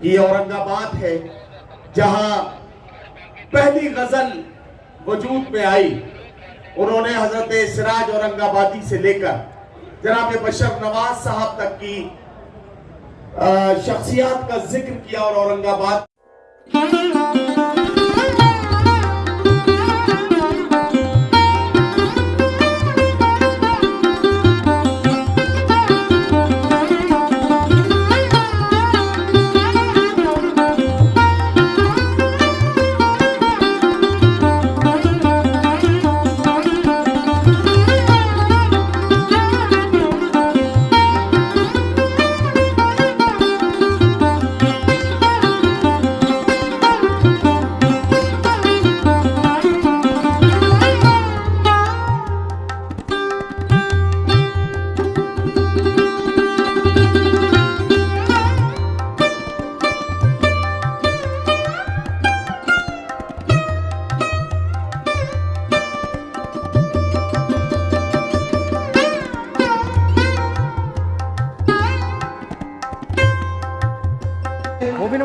ये औरंगाबाद है जहां पहली गजल वजूद में आई। उन्होंने हजरत सिराज औरंगाबादी से लेकर जनाब बशर नवाज साहब तक की शख्सियत का जिक्र किया और औरंगाबाद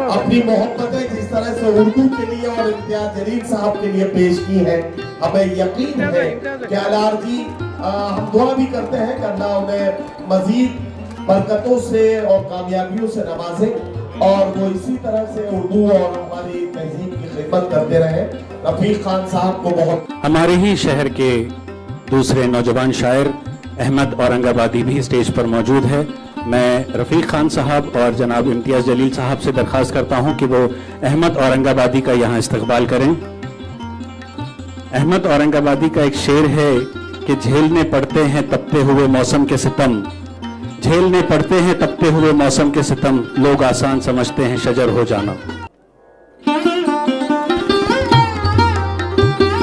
अपनी मोहब्बतें जिस तरह से उर्दू के लिए और इम्तियाज जलील साहब के लिए पेश की है, हमें यकीन है कि अलार जी हम दुआ भी करते हैं कि अल्लाह उन्हें मजीद बरकतों से और कामयाबियों से नवाजे और वो इसी तरह से उर्दू और हमारी तहजीब की खिदमत करते रहे। रफीक खान साहब को बहुत। हमारे ही शहर के दूसरे नौजवान शायर अहमद औरंगाबादी भी स्टेज पर मौजूद है। मैं रफ़ीक खान साहब और जनाब इम्तियाज़ जलील साहब से दरख्वास्त करता हूं कि वो अहमद औरंगाबादी का यहां इस्तकबाल करें। अहमद औरंगाबादी का एक शेर है कि झेलने पड़ते हैं तपते हुए मौसम के सितम, झेलने पड़ते हैं तपते हुए मौसम के सितम, लोग आसान समझते हैं शजर हो जाना।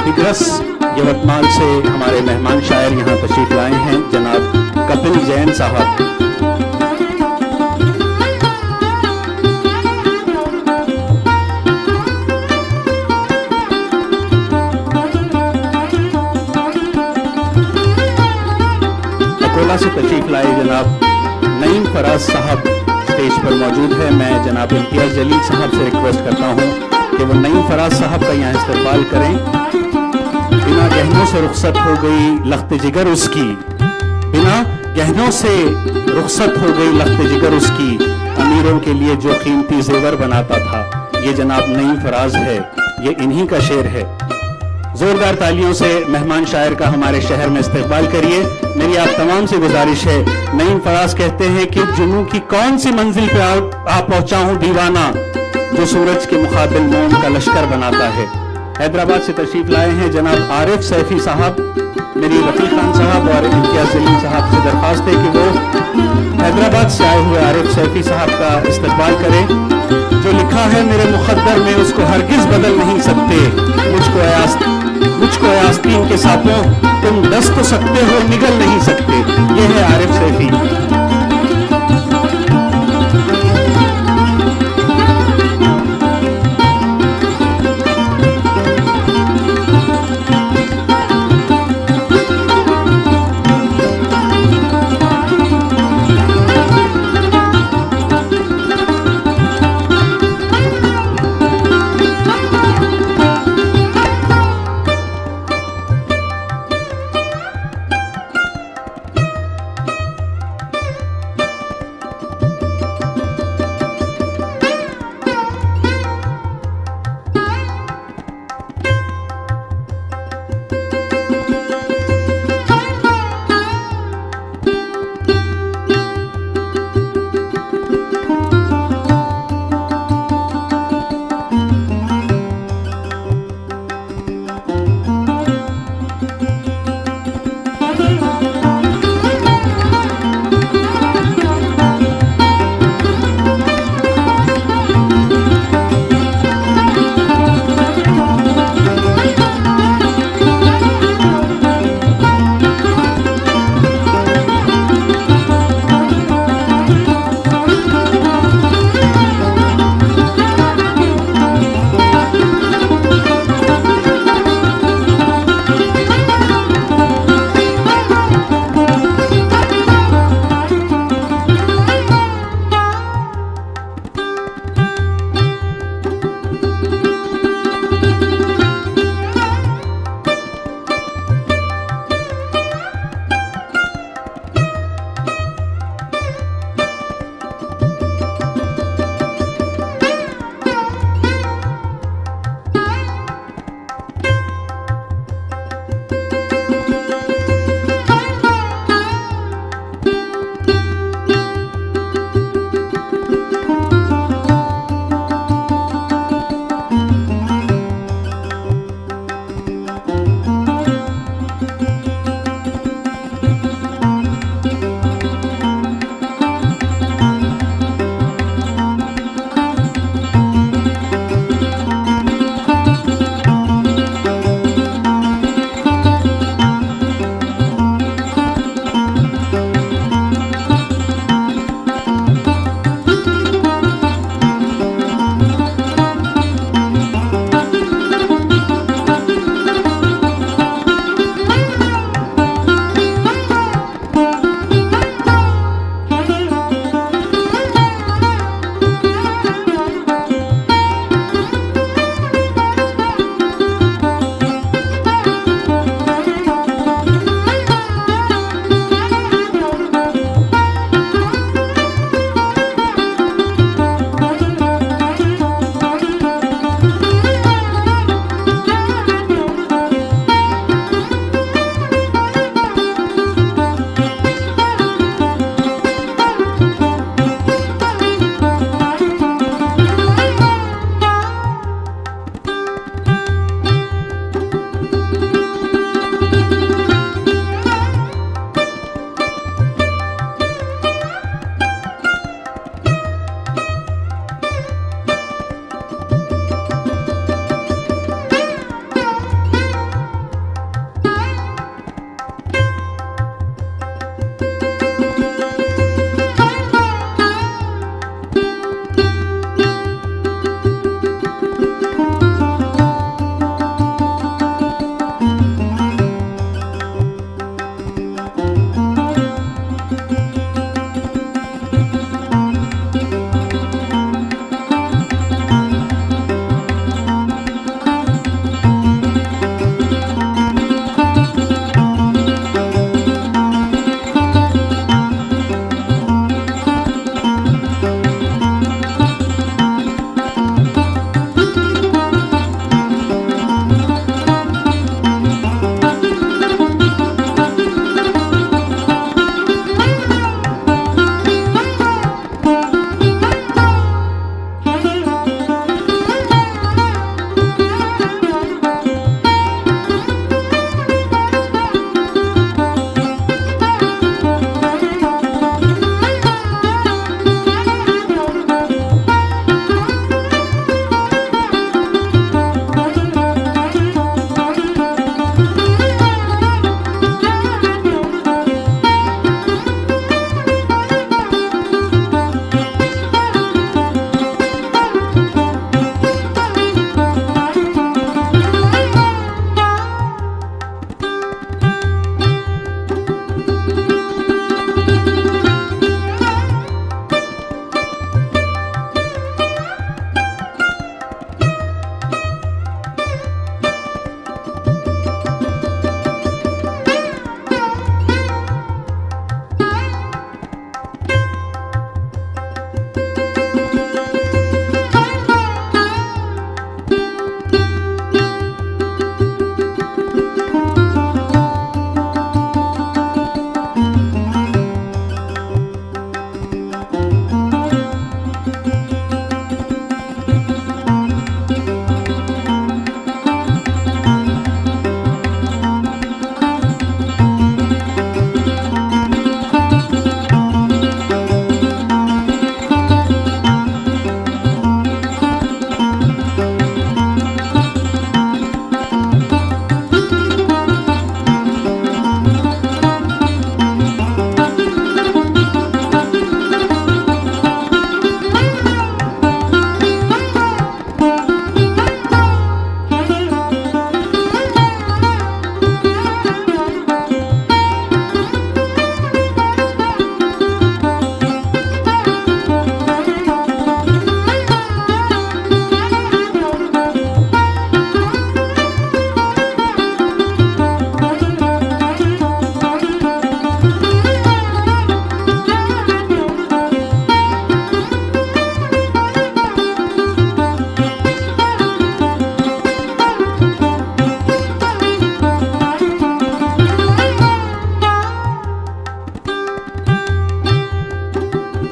दिग्रस यवतमाल से हमारे मेहमान शायर यहां तशरीफ लाए हैं जनाब कपिल जैन साहब। से तशरीफ लाए जनाब नईम फराज साहब स्टेज पर मौजूद है। मैं जनाब इम्तियाज जलील साहब से रिक्वेस्ट करता हूं कि वो नईम फराज साहब का यहाँ इस्तकबाल करें। बिना गहनों से रुखसत हो गई लख्त जिगर उसकी, बिना गहनों से रुखसत हो गई लख्त जिगर उसकी, अमीरों के लिए जो कीमती जेवर बनाता था। ये जनाब नईम फराज है, ये इन्हीं का शेर है। जोरदार तालियों से मेहमान शायर का हमारे शहर में इस्तकबाल करिए। मेरी आप तमाम से गुजारिश है। नईम फराज कहते हैं कि जुनू की कौन सी मंजिल पे आ पहुंचा हूं दीवाना, जो सूरज के मुकाबिल मोम का लश्कर बनाता है। हैदराबाद से तशरीफ लाए हैं जनाब आरिफ सैफी साहब। मेरी रफ़ीक खान साहब और इम्तियाज जलील साहब से दरख्वास्त है कि वो हैदराबाद से आए हुए आरिफ सैफी साहब का इस्तकबाल करें। जो लिखा है मेरे मुक़द्दर में उसको हरगिज बदल नहीं सकते, मुझको आस्तीन के साथों तुम डस तो सकते हो निगल नहीं सकते। ये है आरिफ सैफी।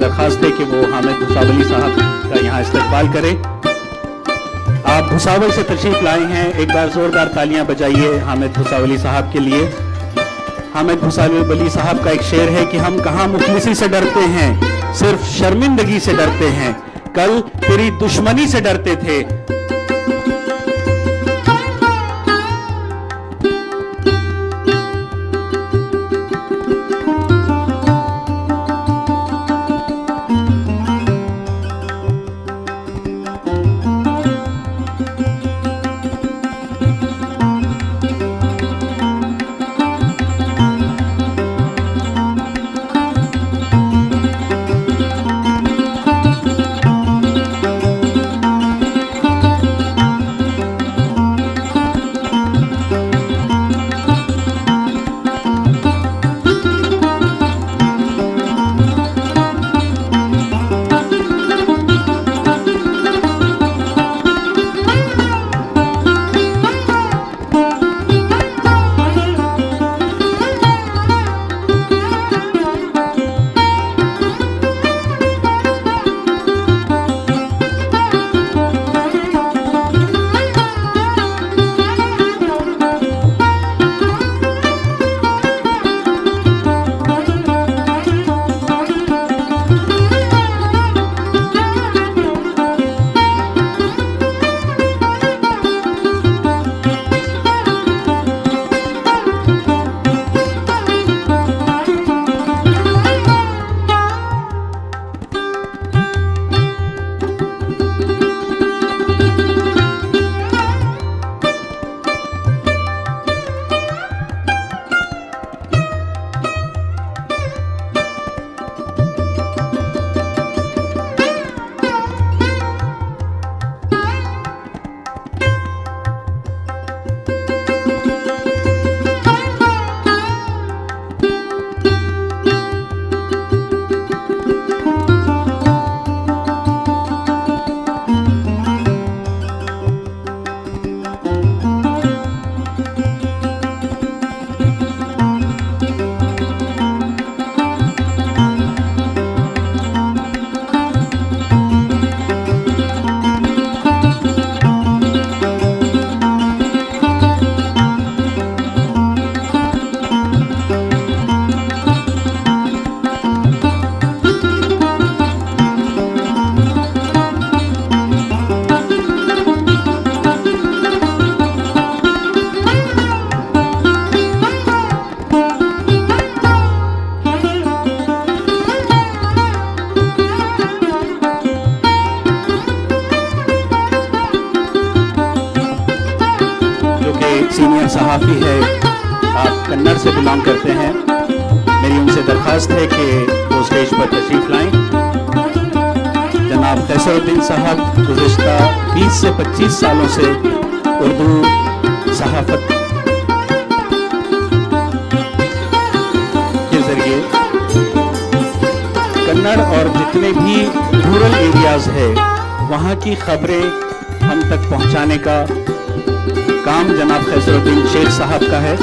दरखास्त है कि वो हामिद भुसावली साहब का यहाँ इस्तकबाल करें। आप भुसावल से तशरीफ लाए हैं, एक बार जोरदार तालियां बजाइए हामिद भुसावली साहब के लिए। हामिद भुसावली साहब का एक शेर है कि हम कहाँ मुखलिसी से डरते हैं, सिर्फ शर्मिंदगी से डरते हैं, कल तेरी दुश्मनी से डरते थे। सीनियर सहाफ़ी है, आप कन्नड़ से बिलोंग करते हैं। मेरी उनसे दरख्वास्त है कि वो स्टेज पर तशरीफ लाएं। जनाब कैसरुद्दीन साहब गुज़िश्ता 20 से 25 सालों से उर्दू सहाफ़त के ज़रिए कन्नड़ और जितने भी रूरल एरियाज़ है वहाँ की खबरें हम तक पहुँचाने का काम जनाब कैसरुद्दीन शेख साहब का है।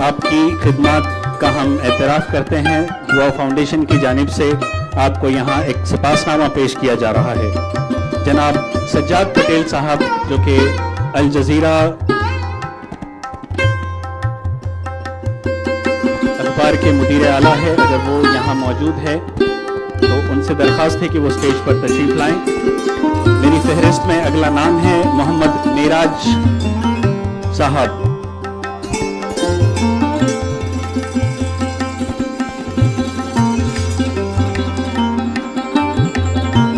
आपकी खिदमत का हम एतराफ़ करते हैं। दुआ फाउंडेशन की जानिब से आपको यहाँ एक सपासनामा पेश किया जा रहा है। जनाब सज्जाद पटेल साहब जो कि अल जज़ीरा अखबार के मुदीर आला है, अगर वो यहाँ मौजूद है तो उनसे दरख्वास्त है कि वो स्टेज पर तशरीफ लाएं। मेरी फहरिस्त में अगला नाम है मोहम्मद मेराज साहब।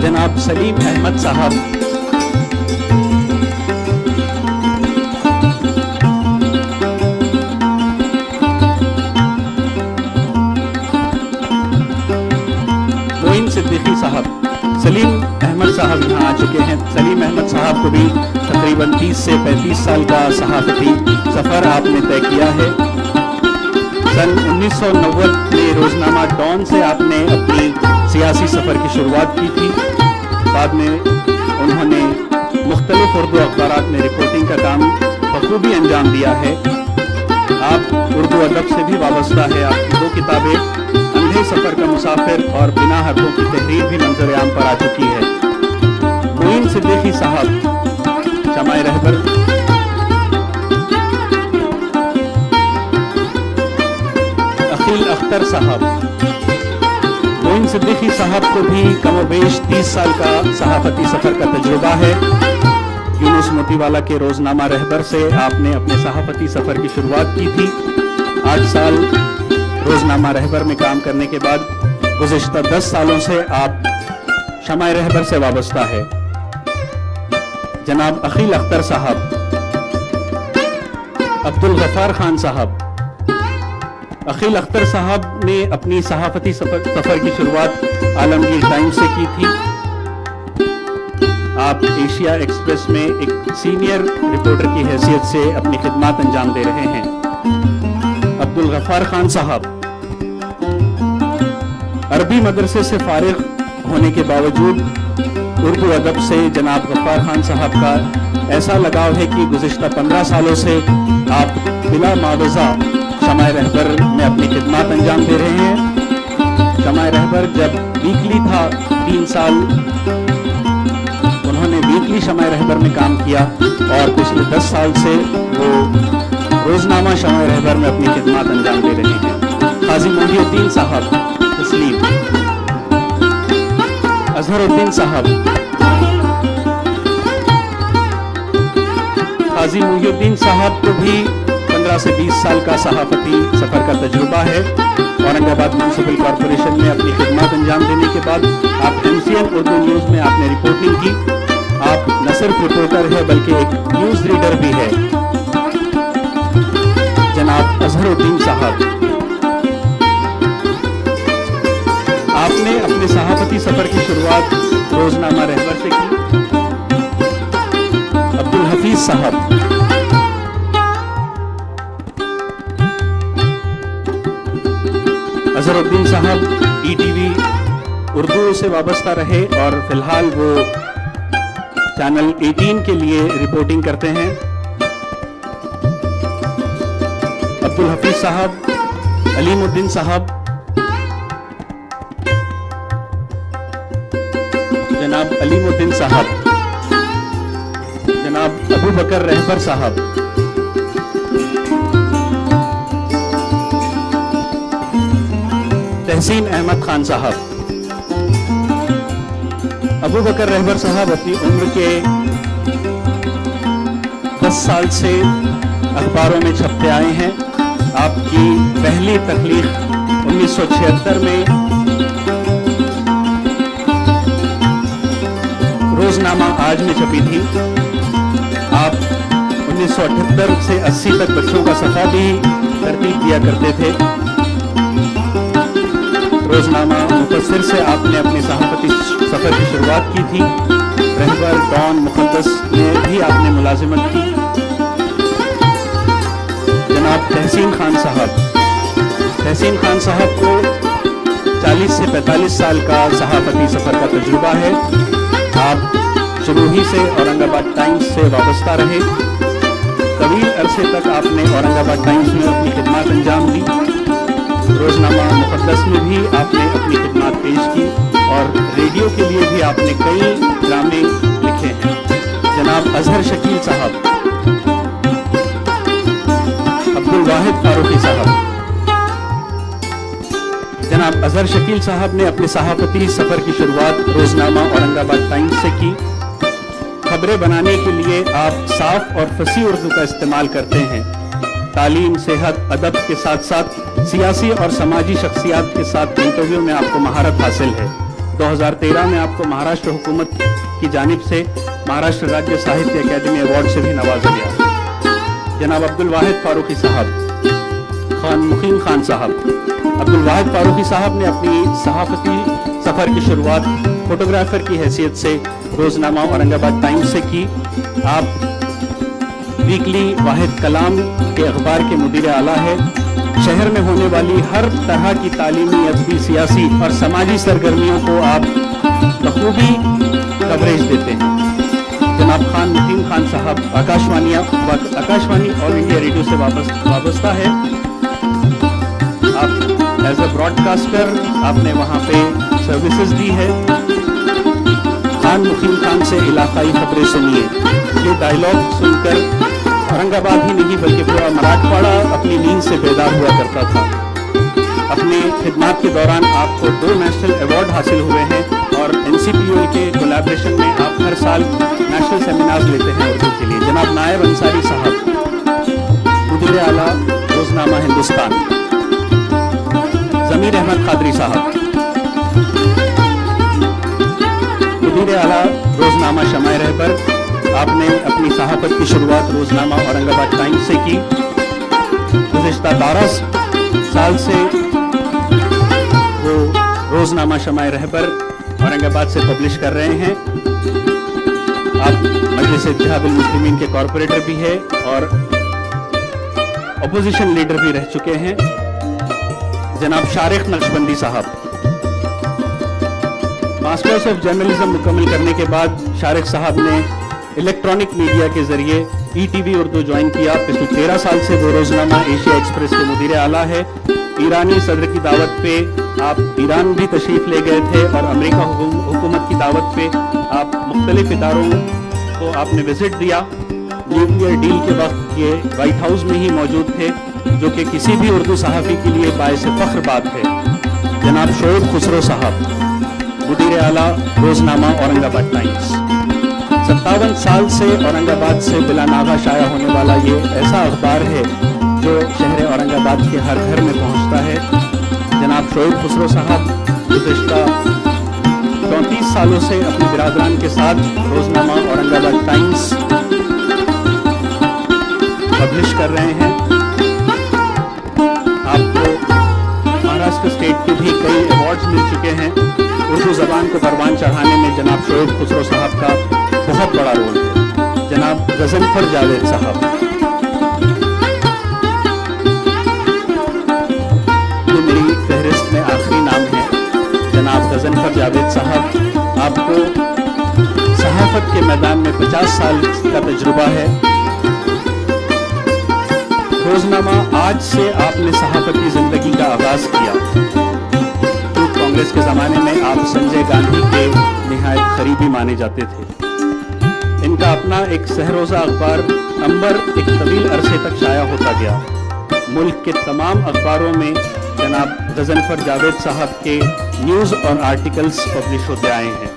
जनाब सलीम अहमद साहब। मोइन सिद्दीकी साहब। सलीम अहमद साहब यहाँ आ चुके हैं। सलीम अहमद साहब को भी तकरीबन 30 से 35 साल का सहाफ़ती सफ़र आपने तय किया है। सन 1990 में रोज़नामा डॉन से आपने अपनी सियासी सफ़र की शुरुआत की थी। बाद में उन्होंने मुख्तलिफ उर्दू अखबारात में रिपोर्टिंग का काम बखूबी अंजाम दिया है। आप उर्दू अदब से भी वाबस्ता है। आपकी 2 किताबें अंधे सफर का मुसाफिर और बिना हरफों की तहरीर भी मंजर आम पर आ चुकी है। मोइन सिद्दीकी साहब शमाए रहबर, अखिल अख्तर साहब। मोइन सिद्दीकी साहब को भी कमोबेश 30 साल का सहाफती सफर का तजुर्बा है। यूनुस मोतीवाला के रोजनामा रहबर से आपने अपने सहाफती सफर की शुरुआत की थी। 8 साल रोजनामा रहबर में काम करने के बाद गुज़िश्ता 10 सालों से आप शमाए रहबर से वाबस्ता है। जनाब अखिल अख्तर साहब, अब्दुल गफ्फार खान साहब। अखिल अख्तर साहब ने अपनी सहाफती सफर की शुरुआत आलमगीर टाइम्स से की थी। आप एशिया एक्सप्रेस में एक सीनियर रिपोर्टर की हैसियत से अपनी खिदमत अंजाम दे रहे हैं। अब्दुल गफ्फार खान साहब अरबी मदरसे से फारिग होने के बावजूद उर्दू अदब से जनाब गफ्फार खान साहब का ऐसा लगाव है कि गुज़िश्ता 15 सालों से आप बिला मावजा शमाए रहबर में अपनी खिदमत अंजाम दे रहे हैं। शमाए रहबर जब वीकली था 3 साल उन्होंने वीकली शमाए रहबर में काम किया और पिछले 10 साल से वो रोजनामा शमाए रहबर में अपनी खिदमत अंजाम दे रहे हैं। काजी मोहिउद्दीन साहब तस्लीम, अजहरुद्दीन साहब। काजी मोहिउद्दीन साहब को भी 15 से 20 साल का सहाफती सफर का तजुर्बा है। औरंगाबाद म्युनिसिपल कॉरपोरेशन में अपनी खिदमत अंजाम देने के बाद आप MCN उर्दू न्यूज में आपने रिपोर्टिंग की। आप न सिर्फ रिपोर्टर है बल्कि एक न्यूज रीडर भी है। जनाब अजहरुद्दीन साहब, आपने अपने सहाफती सफर की शुरुआत रोजनामा रहबर से की। अब्दुल हफीज साहब, अजहरुद्दीन साहब ETV उर्दू से वाबस्ता रहे और फिलहाल वो चैनल 18 के लिए रिपोर्टिंग करते हैं। अब्दुल हफीज साहब, अलीमुद्दीन साहब, जनाब अलीमुद्दीन साहब, जनाब अबू बकर रहबर साहब, तहसीन अहमद खान साहब। अबू बकर रहबर साहब अपनी उम्र के 10 साल से अखबारों में छपते आए हैं। आपकी पहली तख्लीक 1976 में रोजनामा आज में छपी थी। आप 1978 से 80 तक बच्चों का सफा भी तरतीब दिया करते थे। रोजनामा मुफस्सिर से आपने अपनी सहाफती सफर की शुरुआत की थी। रहबर, डॉन, मुक़द्दस में भी आपने मुलाजिमत की। जनाब तहसीन खान साहब, तहसीन खान साहब को 40 से 45 साल का सहाफती सफर का तजुर्बा है। आप शुरू ही से औरंगाबाद टाइम्स से वाबस्ता रहे। तवील अरसे तक आपने औरंगाबाद टाइम्स में अपनी खिदमत अंजाम दी। रोजनामा मुक़द्दस में भी आपने अपनी खिदमत पेश की और रेडियो के लिए भी आपने कई ड्रामे लिखे हैं। जनाब अजहर शकील साहब, अब्दुल वाहिद फारूकी साहब। जनाब अजहर शकील साहब ने अपने सहाफती सफर की शुरुआत रोजनामा औरंगाबाद टाइम्स से की। खबरें बनाने के लिए आप साफ और फसी उर्दू का इस्तेमाल करते हैं। तालीम, सेहत, अदब के साथ साथ सियासी और समाजी शख्सियात के साथ इंटरव्यू में आपको महारत हासिल है। 2013 में आपको महाराष्ट्र हुकूमत की जानिब से महाराष्ट्र राज्य साहित्य अकादमी अवार्ड से भी नवाजा गया। जनाब अब्दुल वाहिद फारूकी साहब, खान मुकीम खान साहब। अब्दुल वाहिद फारूकी साहब ने अपनी सहाफती सफर की शुरुआत फोटोग्राफर की हैसियत से रोजनामा औरंगाबाद टाइम्स से की। आप वीकली वाहिद कलाम के अखबार के मुदीर आला है। शहर में होने वाली हर तरह की तालीमी, अदबी, सियासी और समाजी सरगर्मियों को आप बखूबी कवरेज देते हैं। जनाब खान मुकीम खान साहब आकाशवाणी ऑल इंडिया रेडियो से वाबस्ता है। आप एज अ ब्रॉडकास्टर आपने वहाँ पे सर्विसेज दी है। खान मुकीम खान से इलाकाई खबरें सुनिए, ये डायलॉग सुनकर औरंगाबाद ही नहीं बल्कि पूरा मराठवाड़ा अपनी नींद से बेदार हुआ करता था। अपने खिदमत के दौरान आपको 2 नेशनल अवार्ड हासिल हुए हैं और NCPOL के कोलैबोरेशन में आप हर साल नेशनल सेमिनार्स लेते हैं उर्दू के लिए। जनाब नायब अंसारी साहब, मुदीर आला रोजनामा हिंदुस्तान, जमीर अहमद कादरी साहब, मुदीर आला रोजनामा शमाए रहबर, आपने अपनी सहाफत की शुरुआत रोजनामा औरंगाबाद टाइम्स से की। गुज़िश्ता 12 साल से वो रोजनामा शमाए रहबर औरंगाबाद से पब्लिश कर रहे हैं। आप मजलिस इत्तेहादुल मुस्लिमीन के कॉर्पोरेटर भी है और अपोजिशन लीडर भी रह चुके हैं। जनाब शारिक नक्शबंदी साहब, मास्टर्स ऑफ जर्नलिज्म मुकम्मल करने के बाद शारिक साहब ने इलेक्ट्रॉनिक मीडिया के जरिए ETV उर्दू ज्वाइन किया। पिछले 13 साल से वो रोजनामा एशिया एक्सप्रेस के मुदीर आला है। ईरानी सदर की दावत पे आप ईरान भी तशरीफ ले गए थे और अमेरिका हुकूमत की दावत पे आप मुख्तलिफ इदारों को आपने विजिट दिया। न्यूक्लियर डील के वक्त ये व्हाइट हाउस में ही मौजूद थे, जो कि किसी भी उर्दू सहाफ़ी के लिए बाइस फ़ख्र बात है। जनाब शोएब खुसरो साहब, मुदीर आला रोजनामा औरंगाबाद टाइम्स, 57 साल से औरंगाबाद से बिला नागा शाया होने वाला ये ऐसा अखबार है जो शहर औरंगाबाद के हर घर में पहुंचता है। जनाब शोएब खुसरो साहब गुज़िश्ता 34 सालों से अपने बिरादरान के साथ रोजनामा औरंगाबाद टाइम्स पब्लिश कर रहे हैं। आपको महाराष्ट्र स्टेट के भी कई अवार्ड्स मिल चुके हैं। उर्दू ज़बान को परवान चढ़ाने में जनाब शोएब खुसरो साहब का बहुत बड़ा रोल है। जनाब गजनफर जावेद साहब, ये मेरी फहरिस्त में आखिरी नाम है। जनाब गजनफर जावेद साहब, आपको सहाफत के मैदान में 50 साल का तजुर्बा है। रोजनामा आज से आपने सहाफत की जिंदगी का आगाज किया। यूथ कांग्रेस के जमाने में आप संजय गांधी के निहायत करीबी माने जाते थे। इनका अपना एक सहरोजा अखबार अंबर एक तवील अरसे तक शाया होता गया। मुल्क के तमाम अखबारों में जनाब गजनफर जावेद साहब के न्यूज़ और आर्टिकल्स पब्लिश होते आए हैं।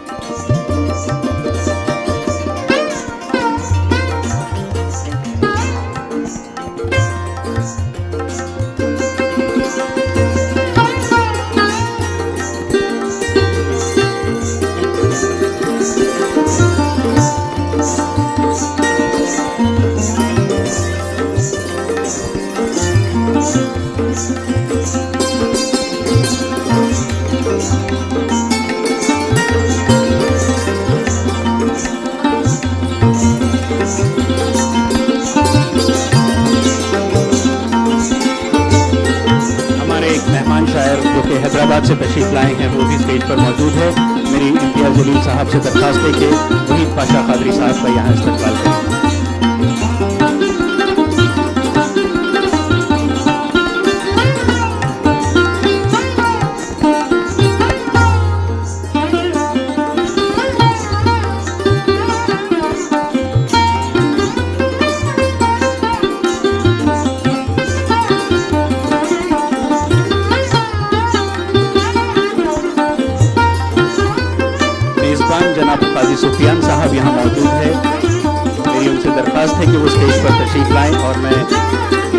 हैदराबाद से तशरीफ लाए हैं, वो भी स्टेज पर मौजूद है। मेरी इम्तियाज जलील साहब से दरख्वास्त है कि वहीद पाशा कादरी साहब का यहाँ इस्तकबाल करें। जनाब काजी सुफियान साहब यहाँ मौजूद है। मेरी उनसे दरख्वास्त है कि वो स्टेज पर तशरीफ लाएं और मैं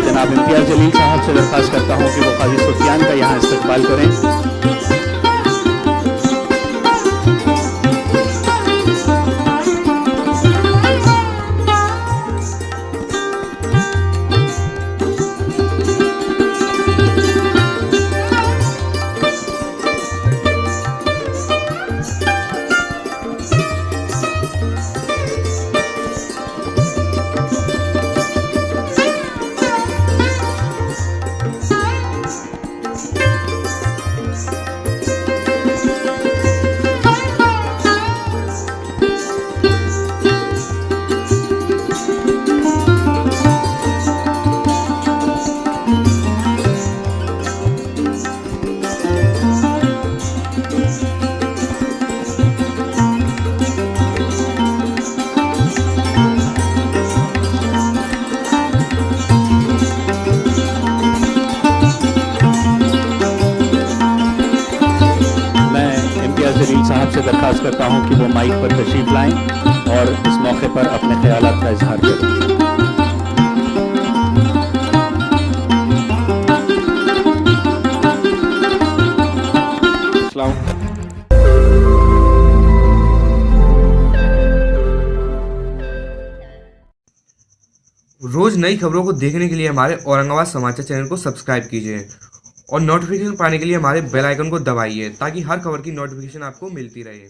जनाब इम्तियाज जलील साहब से दरख्वास्त करता हूँ कि वो काजी सुफियान का यहाँ इस्तकबाल करें। जलील साहब से दरख्वास्त करता हूं कि वो माइक पर तशरीफ लाएं और इस मौके पर अपने ख्यालात का इजहार करें। रोज नई खबरों को देखने के लिए हमारे औरंगाबाद समाचार चैनल को सब्सक्राइब कीजिए और नोटिफिकेशन पाने के लिए हमारे बेल आइकन को दबाइए ताकि हर खबर की नोटिफिकेशन आपको मिलती रहे।